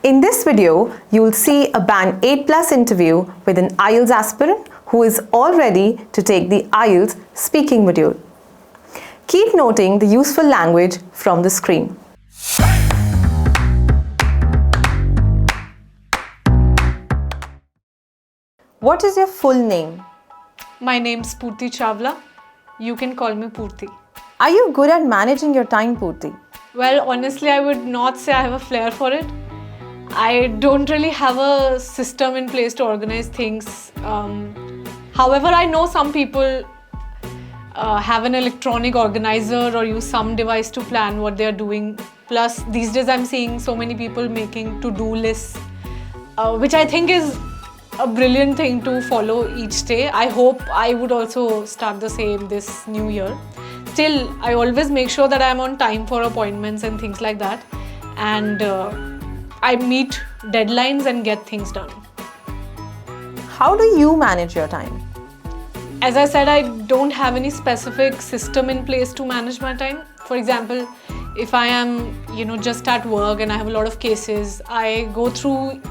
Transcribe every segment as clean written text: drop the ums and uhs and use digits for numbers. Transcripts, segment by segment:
In this video, you will see a Band 8 Plus interview with an Ielts aspirant who is all ready to take the Ielts speaking module. Keep noting the useful language from the screen. What is your full name? My name's Purti Chawla. You can call me Purti. Are you good at managing your time, Purti? Well, honestly, I would not say I have a flair for it. I don't really have a system in place to organize things. However, I know some people have an electronic organizer or use some device to plan what they're doing. Plus, these days I'm seeing so many people making to-do lists, which I think is a brilliant thing to follow each day. I hope I would also start the same this new year. Still, I always make sure that I'm on time for appointments and things like that. And I meet deadlines and get things done. How do you manage your time? As I said, I don't have any specific system in place to manage my time. For example, if I am, just at work and I have a lot of cases, I go through,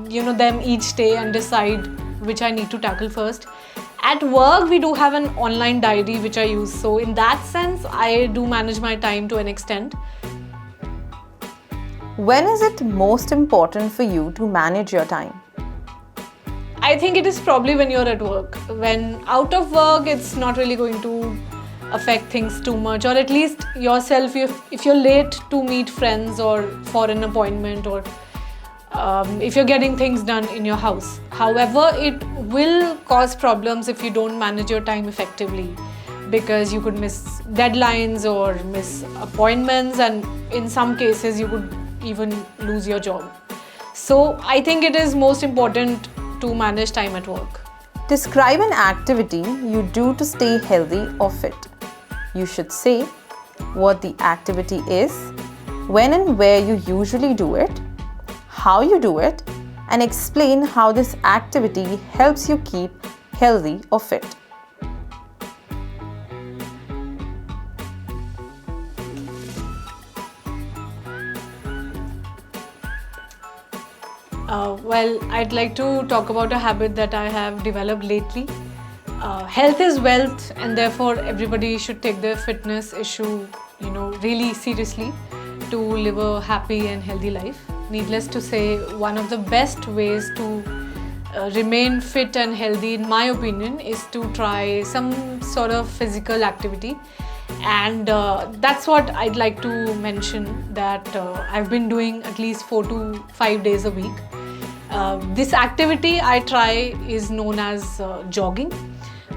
them each day and decide which I need to tackle first. At work, we do have an online diary which I use. So in that sense, I do manage my time to an extent. When is it most important for you to manage your time? I think it is probably when you're at work. When out of work, it's not really going to affect things too much, or at least yourself if you're late to meet friends or for an appointment, or if you're getting things done in your house. However, it will cause problems if you don't manage your time effectively, because you could miss deadlines or miss appointments, and in some cases you could even lose your job. So I think it is most important to manage time at work. Describe an activity you do to stay healthy or fit. You should say what the activity is, when and where you usually do it, how you do it, and explain how this activity helps you keep healthy or fit. Well, I'd like to talk about a habit that I have developed lately. Health is wealth, and therefore everybody should take their fitness issue, really seriously to live a happy and healthy life. Needless to say, one of the best ways to remain fit and healthy, in my opinion, is to try some sort of physical activity. And that's what I'd like to mention, that I've been doing at least 4 to 5 days a week. This activity I try is known as jogging.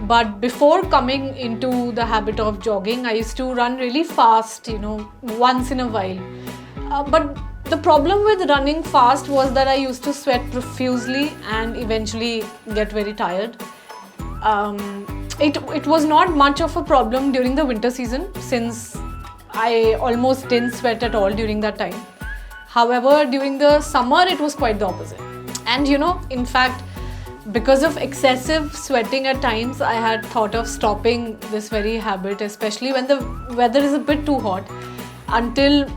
But before coming into the habit of jogging, I used to run really fast, once in a while. But the problem with running fast was that I used to sweat profusely and eventually get very tired. It was not much of a problem during the winter season, since I almost didn't sweat at all during that time. However, during the summer, it was quite the opposite. And in fact, because of excessive sweating at times, I had thought of stopping this very habit, especially when the weather is a bit too hot, until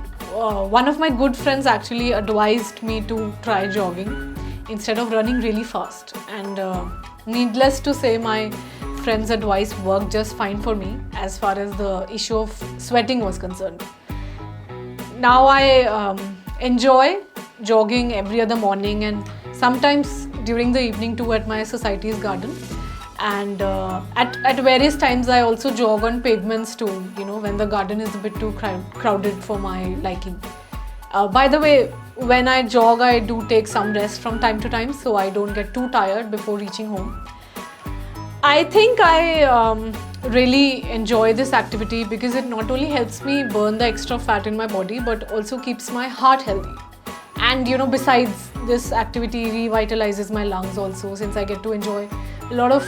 one of my good friends actually advised me to try jogging instead of running really fast. And needless to say, my friend's advice worked just fine for me as far as the issue of sweating was concerned. Now I enjoy jogging every other morning, and sometimes during the evening too at my society's garden. And at various times I also jog on pavements too, when the garden is a bit too crowded for my liking. By the way, when I jog, I do take some rest from time to time, so I don't get too tired before reaching home. I think I really enjoy this activity because it not only helps me burn the extra fat in my body, but also keeps my heart healthy. And besides, this activity revitalizes my lungs also, since I get to enjoy a lot of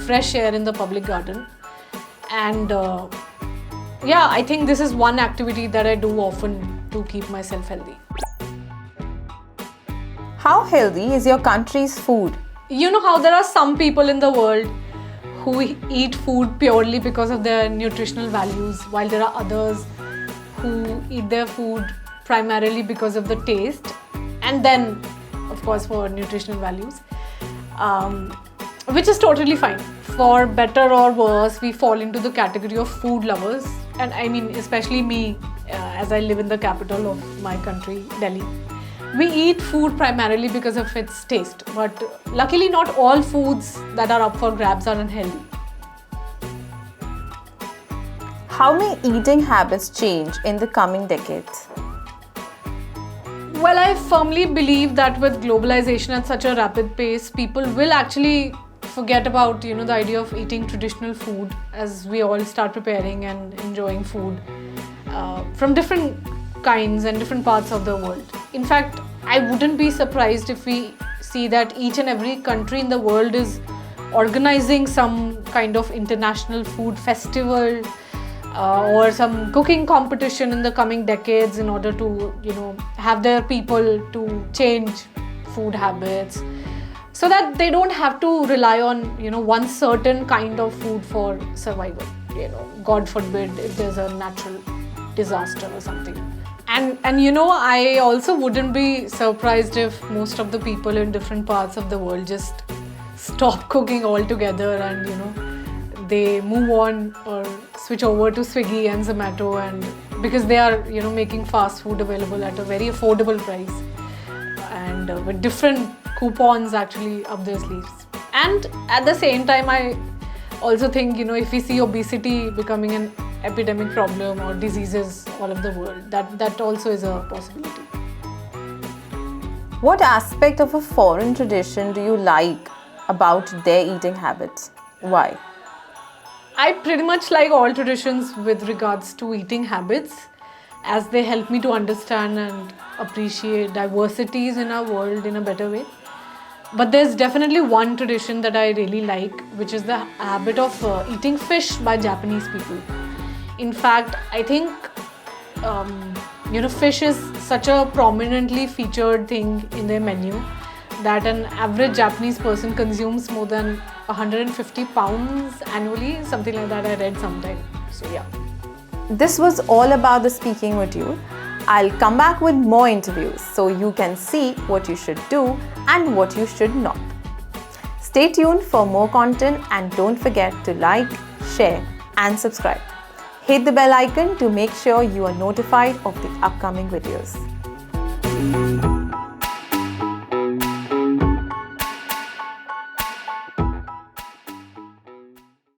fresh air in the public garden. And I think this is one activity that I do often to keep myself healthy. How healthy is your country's food? You know how there are some people in the world who eat food purely because of their nutritional values, while there are others who eat their food primarily because of the taste. and then of course for nutritional values, which is totally fine. For better or worse, we fall into the category of food lovers, and I mean especially me, as I live in the capital of my country, Delhi. We eat food primarily because of its taste, but luckily not all foods that are up for grabs are unhealthy. How may eating habits change in the coming decades? Well, I firmly believe that with globalization at such a rapid pace, people will actually forget about, the idea of eating traditional food as we all start preparing and enjoying food from different kinds and different parts of the world. In fact, I wouldn't be surprised if we see that each and every country in the world is organizing some kind of international food festival or some cooking competition in the coming decades in order to, have their people to change food habits so that they don't have to rely on, one certain kind of food for survival. God forbid if there's a natural disaster or something. And I also wouldn't be surprised if most of the people in different parts of the world just stop cooking altogether and they move on or switch over to Swiggy and Zomato, and because they are making fast food available at a very affordable price and with different coupons actually up their sleeves. And at the same time, I also think if we see obesity becoming an epidemic problem or diseases all over the world, that also is a possibility. What aspect of a foreign tradition do you like about their eating habits? Why? I pretty much like all traditions with regards to eating habits, as they help me to understand and appreciate diversities in our world in a better way. But there's definitely one tradition that I really like, which is the habit of eating fish by Japanese people. In fact, I think fish is such a prominently featured thing in their menu that an average Japanese person consumes more than 150 pounds annually, something like that I read sometime. So yeah. This was all about the speaking module. I'll come back with more interviews so you can see what you should do and what you should not. Stay tuned for more content and don't forget to like, share and subscribe. Hit the bell icon to make sure you are notified of the upcoming videos.